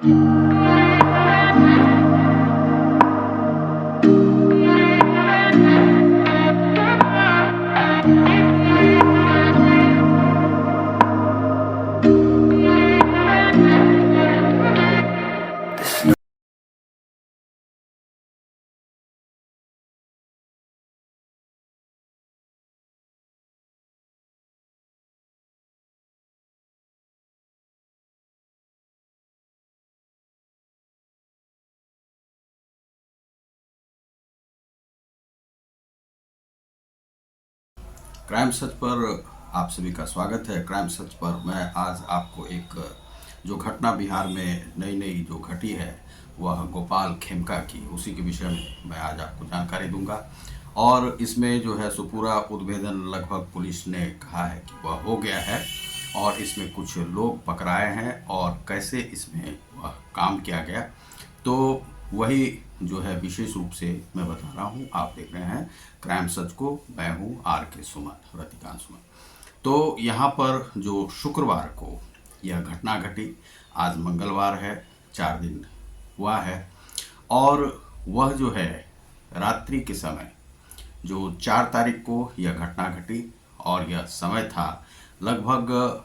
Crime सच पर आप सभी का स्वागत है। क्राइम सच पर मैं आज आपको एक जो घटना बिहार में नई नई जो घटी है वह गोपाल खेमका की, उसी के विषय में मैं आज आपको जानकारी दूंगा। और इसमें जो है सो पूरा उद्भेदन लगभग पुलिस ने कहा है कि वह हो गया है और इसमें कुछ लोग पकड़ाए हैं और कैसे इसमें वह काम किया गया, तो वही जो है विशेष रूप से मैं बता रहा हूँ। आप देख रहे हैं क्राइम सच को, मैं हूँ आर के सुमन, रतिकांत सुमन। तो यहाँ पर जो शुक्रवार को यह घटना घटी, आज मंगलवार है, 4 दिन हुआ है। और वह जो है रात्रि के समय जो 4 तारीख को यह घटना घटी और यह समय था लगभग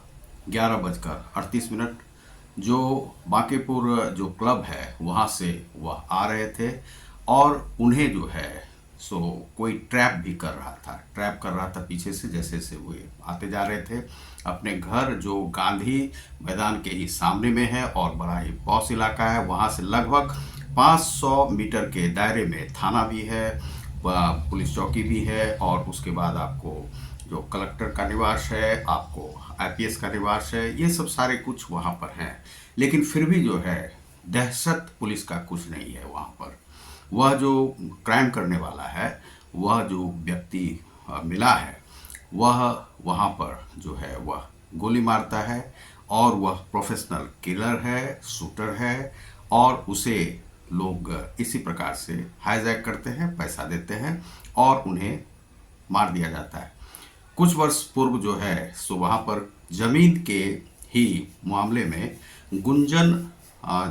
11:38। जो बांकीपुर जो क्लब है वहाँ से वह आ रहे थे और उन्हें जो है सो कोई ट्रैप कर रहा था पीछे से, जैसे से वो आते जा रहे थे अपने घर, जो गांधी मैदान के ही सामने में है और बड़ा ही पॉश इलाका है। वहाँ से लगभग 500 मीटर के दायरे में थाना भी है, पुलिस चौकी भी है और उसके बाद आपको जो कलेक्टर का निवास है, आपको आईपीएस का निवास है, ये सब सारे कुछ वहाँ पर हैं। लेकिन फिर भी जो है दहशत पुलिस का कुछ नहीं है वहाँ पर। वह जो क्राइम करने वाला है, वह जो व्यक्ति मिला है, वह वहाँ पर जो है वह गोली मारता है और वह प्रोफेशनल किलर है, शूटर है और उसे लोग इसी प्रकार से हाईजैक करते हैं, पैसा देते हैं और उन्हें मार दिया जाता है। कुछ वर्ष पूर्व जो है सो वहाँ पर जमीन के ही मामले में गुंजन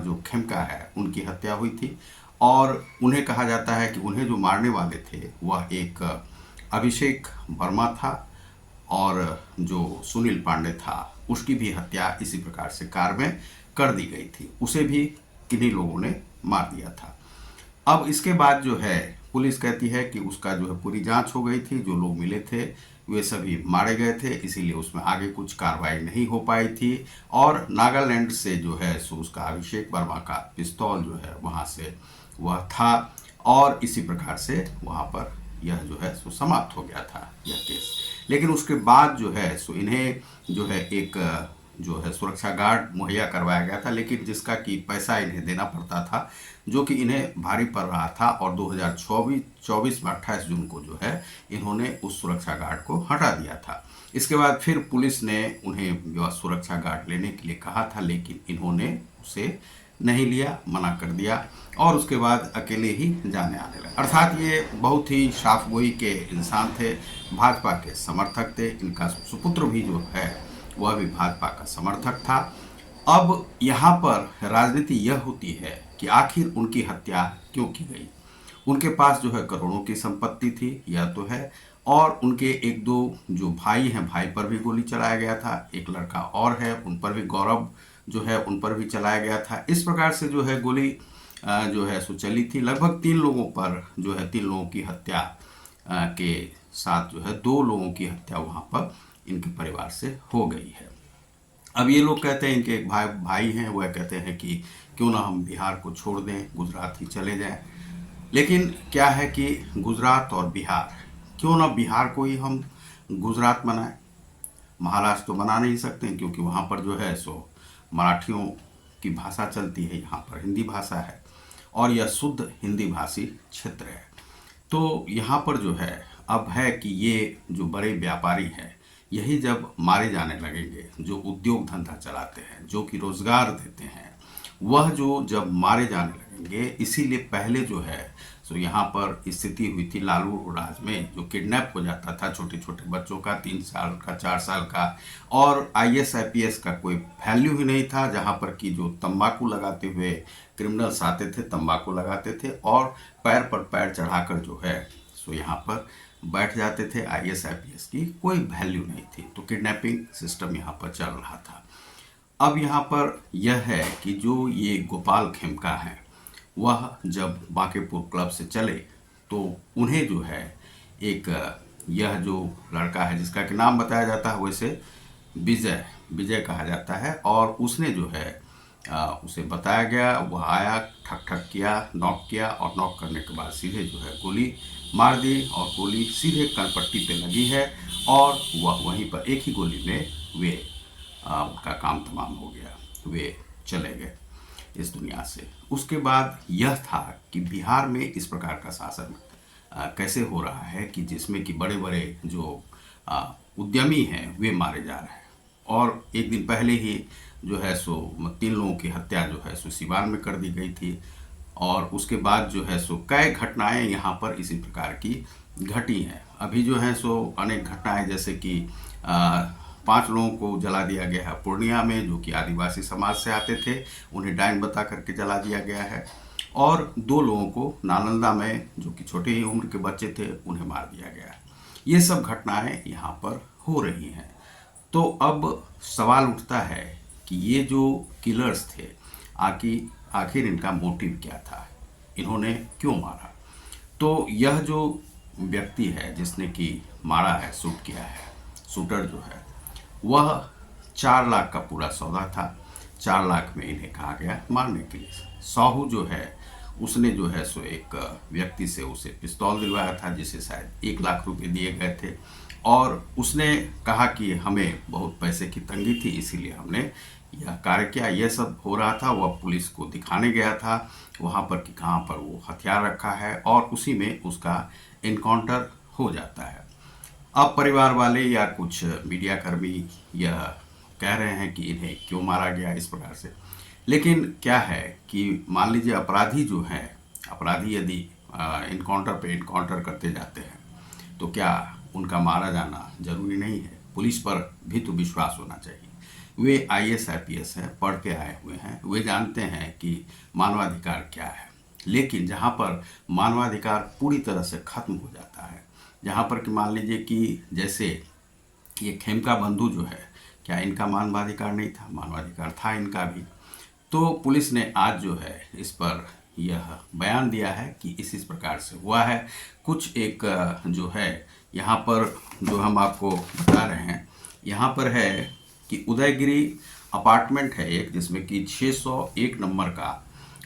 जो खेमका है उनकी हत्या हुई थी और उन्हें कहा जाता है कि उन्हें जो मारने वाले थे वह एक अभिषेक वर्मा था और जो सुनील पांडे था उसकी भी हत्या इसी प्रकार से कार में कर दी गई थी, उसे भी किन्हीं लोगों ने मार दिया था। अब इसके बाद जो है पुलिस कहती है कि उसका जो है पूरी जांच हो गई थी, जो लोग मिले थे वे सभी मारे गए थे, इसीलिए उसमें आगे कुछ कार्रवाई नहीं हो पाई थी। और नागालैंड से जो है सो उसका अभिषेक वर्मा का पिस्तौल जो है वहाँ से वह था और इसी प्रकार से वहाँ पर यह जो है सो समाप्त हो गया था यह केस। लेकिन उसके बाद जो है सो इन्हें जो है एक जो है सुरक्षा गार्ड मुहैया करवाया गया था, लेकिन जिसका कि पैसा इन्हें देना पड़ता था, जो कि इन्हें भारी पड़ रहा था। और 2024 में 28 जून को जो है इन्होंने उस सुरक्षा गार्ड को हटा दिया था। इसके बाद फिर पुलिस ने उन्हें सुरक्षा गार्ड लेने के लिए कहा था, लेकिन इन्होंने उसे नहीं लिया, मना कर दिया और उसके बाद अकेले ही जाने आने लगे। अर्थात ये बहुत ही साफगोई के इंसान थे, भाजपा के समर्थक थे। इनका सुपुत्र भी जो है वह भी भाजपा का समर्थक था। अब यहाँ पर राजनीति यह होती है कि आखिर उनकी हत्या क्यों की गई। उनके पास जो है करोड़ों की संपत्ति थी, यह तो है, और उनके एक दो जो भाई हैं, भाई पर भी गोली चलाया गया था, एक लड़का और है उन पर भी, गौरव जो है उन पर भी चलाया गया था। इस प्रकार से जो है गोली जो है सो चली थी। लगभग 3 लोगों पर जो है 3 लोगों की हत्या के साथ जो है 2 लोगों की हत्या वहाँ पर इनके परिवार से हो गई है। अब ये लोग कहते हैं, इनके एक भाई हैं, वह कहते हैं कि क्यों ना हम बिहार को छोड़ दें, गुजरात ही चले जाएं। लेकिन क्या है कि गुजरात और बिहार, क्यों ना बिहार को ही हम गुजरात बनाएं, महाराष्ट्र तो बना नहीं सकते क्योंकि वहाँ पर जो है सो मराठियों की भाषा चलती है, यहाँ पर हिंदी भाषा है और यह शुद्ध हिंदी भाषी क्षेत्र है। तो यहाँ पर जो है अब है कि ये जो बड़े व्यापारी हैं, यही जब मारे जाने लगेंगे, जो उद्योग धंधा चलाते हैं, जो कि रोजगार देते हैं, वह जो जब मारे जाने लगेंगे, इसीलिए पहले जो है सो यहाँ पर स्थिति हुई थी लालू राज में, जो किडनैप हो जाता था छोटे छोटे बच्चों का, 3 साल का, 4 साल का, और आईएएस आईपीएस का कोई वैल्यू ही नहीं था। जहाँ पर कि जो तंबाकू लगाते हुए क्रिमिनल्स आते थे, तंबाकू लगाते थे और पैर पर पैर चढ़ाकर जो है सो यहाँ पर बैठ जाते थे। आईएएस आईपीएस की कोई वैल्यू नहीं थी, तो किडनैपिंग सिस्टम यहाँ पर चल रहा था। अब यहाँ पर यह है कि जो ये गोपाल खेमका है, वह जब बांकेपुर क्लब से चले तो उन्हें जो है एक यह जो लड़का है जिसका कि नाम बताया जाता है वैसे विजय, विजय कहा जाता है, और उसने जो है उसे बताया गया, वह आया, ठक ठक किया, नॉक किया, और नॉक करने के बाद सीधे जो है गोली मार दी, और गोली सीधे कनपट्टी पे लगी है, और वह वहीं पर एक ही गोली में वे उनका काम तमाम हो गया, वे चले गए इस दुनिया से। उसके बाद यह था कि बिहार में इस प्रकार का शासन कैसे हो रहा है कि जिसमें कि बड़े बड़े जो उद्यमी हैं वे मारे जा रहे हैं। और एक दिन पहले ही जो है सो 3 लोगों की हत्या जो है सो सिवान में कर दी गई थी, और उसके बाद जो है सो कई घटनाएं यहाँ पर इसी प्रकार की घटी हैं। अभी जो है सो अनेक घटनाएं, जैसे कि 5 लोगों को जला दिया गया है पूर्णिया में, जो कि आदिवासी समाज से आते थे, उन्हें डायन बता करके जला दिया गया है, और 2 लोगों को नालंदा में जो कि छोटे ही उम्र के बच्चे थे उन्हें मार दिया गया है। ये सब घटनाएं यहाँ पर हो रही हैं। तो अब सवाल उठता है कि ये जो किलर्स थे, आखिर इनका मोटिव क्या था, इन्होंने क्यों मारा। तो यह जो व्यक्ति है जिसने कि मारा है, शूट किया है, शूटर जो है, वह 4 लाख का पूरा सौदा था। 4 लाख में इन्हें कहा गया मारने के लिए। साहू जो है उसने जो है सो एक व्यक्ति से उसे पिस्तौल दिलवाया था, जिसे शायद 1 लाख रुपए दिए गए थे, और उसने कहा कि हमें बहुत पैसे की तंगी थी, इसीलिए हमने यह कार्य किया। यह सब हो रहा था, वह पुलिस को दिखाने गया था वहाँ पर कि कहाँ पर वो हथियार रखा है, और उसी में उसका इनकाउंटर हो जाता है। अब परिवार वाले या कुछ मीडिया कर्मी यह कह रहे हैं कि इन्हें क्यों मारा गया इस प्रकार से, लेकिन क्या है कि मान लीजिए अपराधी जो हैं, अपराधी यदि इनकाउंटर पे इनकाउंटर करते जाते हैं तो क्या उनका मारा जाना जरूरी नहीं है? पुलिस पर भी तो विश्वास होना चाहिए। वे आईएएस आईपीएस हैं, पढ़ के आए हुए हैं, वे जानते हैं कि मानवाधिकार क्या है। लेकिन जहाँ पर मानवाधिकार पूरी तरह से खत्म हो जाता है, जहाँ पर कि मान लीजिए कि जैसे ये खेमका बंधु जो है, क्या इनका मानवाधिकार नहीं था? मानवाधिकार था इनका भी। तो पुलिस ने आज जो है इस पर यह बयान दिया है कि इस प्रकार से हुआ है। कुछ एक जो है यहाँ पर जो हम आपको बता रहे हैं, यहाँ पर है कि उदयगिरी अपार्टमेंट है एक, जिसमें कि 601 नंबर का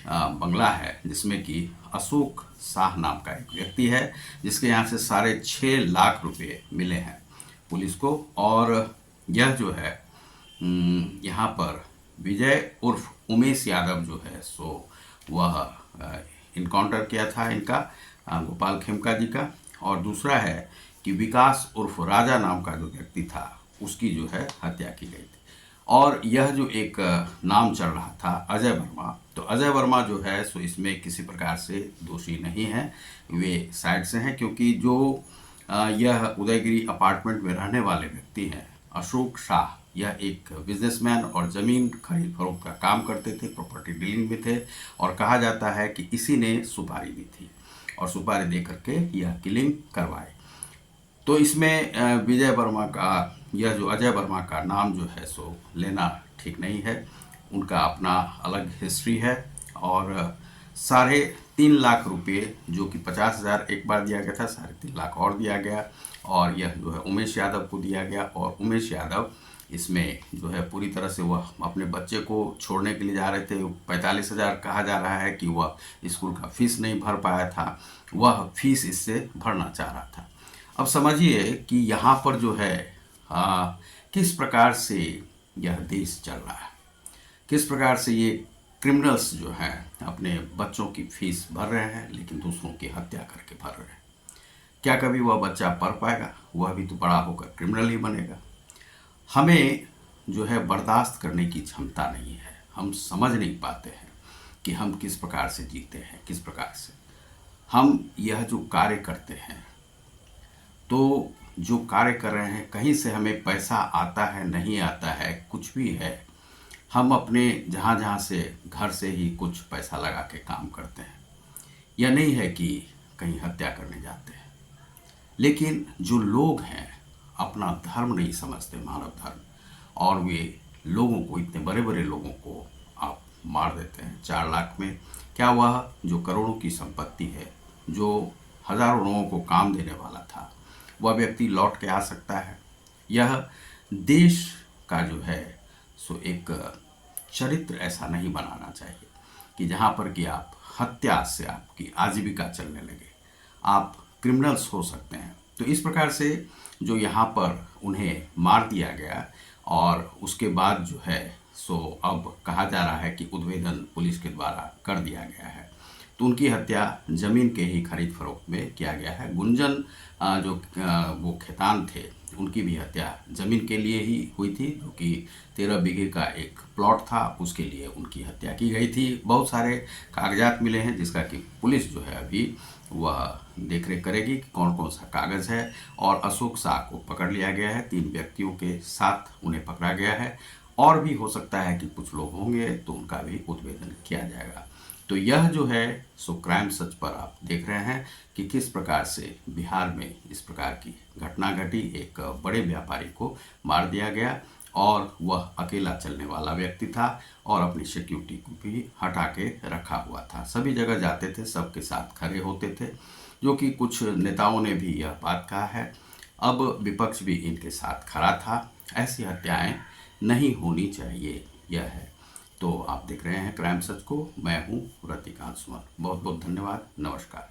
बंगला है, जिसमें कि अशोक शाह नाम का एक व्यक्ति है, जिसके यहाँ से 6.5 लाख रुपए मिले हैं पुलिस को। और यह जो है यहाँ पर विजय उर्फ उमेश यादव जो है सो वह इनकाउंटर किया था इनका, गोपाल खेमका जी का। और दूसरा है कि विकास उर्फ राजा नाम का जो व्यक्ति था, उसकी जो है हत्या की गई थी। और यह जो एक नाम चल रहा था अजय वर्मा, तो अजय वर्मा जो है सो इसमें किसी प्रकार से दोषी नहीं है, वे साइड से हैं, क्योंकि जो यह उदयगिरी अपार्टमेंट में रहने वाले व्यक्ति हैं अशोक शाह, यह एक बिजनेसमैन और ज़मीन खरीद फरोख्त का काम करते थे, प्रॉपर्टी डीलिंग में थे, और कहा जाता है कि इसी ने सुपारी दी थी और सुपारी दे करके यह किलिंग करवाई। तो इसमें विजय वर्मा का, यह जो अजय वर्मा का नाम जो है सो लेना ठीक नहीं है। उनका अपना अलग हिस्ट्री है, और 3.5 लाख रुपये जो कि 50,000 एक बार दिया गया था, 3.5 लाख और दिया गया, और यह जो है उमेश यादव को दिया गया। और उमेश यादव इसमें जो है पूरी तरह से वह अपने बच्चे को छोड़ने के लिए जा रहे थे। 45,000 कहा जा रहा है कि वह स्कूल का फीस नहीं भर पाया था, वह फीस इससे भरना चाह रहा था। अब समझिए कि यहाँ पर जो है किस प्रकार से यह देश चल रहा है, किस प्रकार से ये क्रिमिनल्स जो हैं अपने बच्चों की फीस भर रहे हैं, लेकिन दूसरों की हत्या करके भर रहे हैं। क्या कभी वह बच्चा पढ़ पाएगा? वह भी तो बड़ा होकर क्रिमिनल ही बनेगा। हमें जो है बर्दाश्त करने की क्षमता नहीं है, हम समझ नहीं पाते हैं कि हम किस प्रकार से जीते हैं, किस प्रकार से हम यह जो कार्य करते हैं, तो जो कार्य कर रहे हैं कहीं से हमें पैसा आता है नहीं आता है कुछ भी है, हम अपने जहाँ जहाँ से घर से ही कुछ पैसा लगा के काम करते हैं। यह नहीं है कि कहीं हत्या करने जाते हैं। लेकिन जो लोग हैं अपना धर्म नहीं समझते, मानव धर्म, और वे लोगों को, इतने बड़े बड़े लोगों को आप मार देते हैं 4 लाख में। क्या वह जो करोड़ों की संपत्ति है, जो हजारों लोगों को काम देने वाला था, वह व्यक्ति लौट के आ सकता है? यह देश का जो है सो एक चरित्र ऐसा नहीं बनाना चाहिए कि जहाँ पर कि आप हत्या से आपकी आजीविका चलने लगे, आप क्रिमिनल्स हो सकते हैं। तो इस प्रकार से जो यहाँ पर उन्हें मार दिया गया, और उसके बाद जो है सो अब कहा जा रहा है कि उद्भेदन पुलिस के द्वारा कर दिया गया है। तो उनकी हत्या ज़मीन के ही खरीद फरोख्त में किया गया है। गुंजन वो खेतान थे, उनकी भी हत्या ज़मीन के लिए ही हुई थी, जो कि 13 बीघे का एक प्लॉट था, उसके लिए उनकी हत्या की गई थी। बहुत सारे कागजात मिले हैं जिसका कि पुलिस जो है अभी वह देखरेख करेगी कि कौन कौन सा कागज़ है। और अशोक शाह को पकड़ लिया गया है, 3 व्यक्तियों के साथ उन्हें पकड़ा गया है, और भी हो सकता है कि कुछ लोग होंगे तो उनका भी उद्भेदन किया जाएगा। तो यह जो है सो क्राइम सच पर आप देख रहे हैं कि किस प्रकार से बिहार में इस प्रकार की घटना घटी। एक बड़े व्यापारी को मार दिया गया, और वह अकेला चलने वाला व्यक्ति था, और अपनी सिक्योरिटी को भी हटा के रखा हुआ था। सभी जगह जाते थे, सबके साथ खड़े होते थे, जो कि कुछ नेताओं ने भी यह बात कहा है। अब विपक्ष भी इनके साथ खड़ा था। ऐसी हत्याएं नहीं होनी चाहिए, यह है। तो आप देख रहे हैं क्राइम सच को। मैं हूं रतिकांत सुमन। बहुत बहुत धन्यवाद। नमस्कार।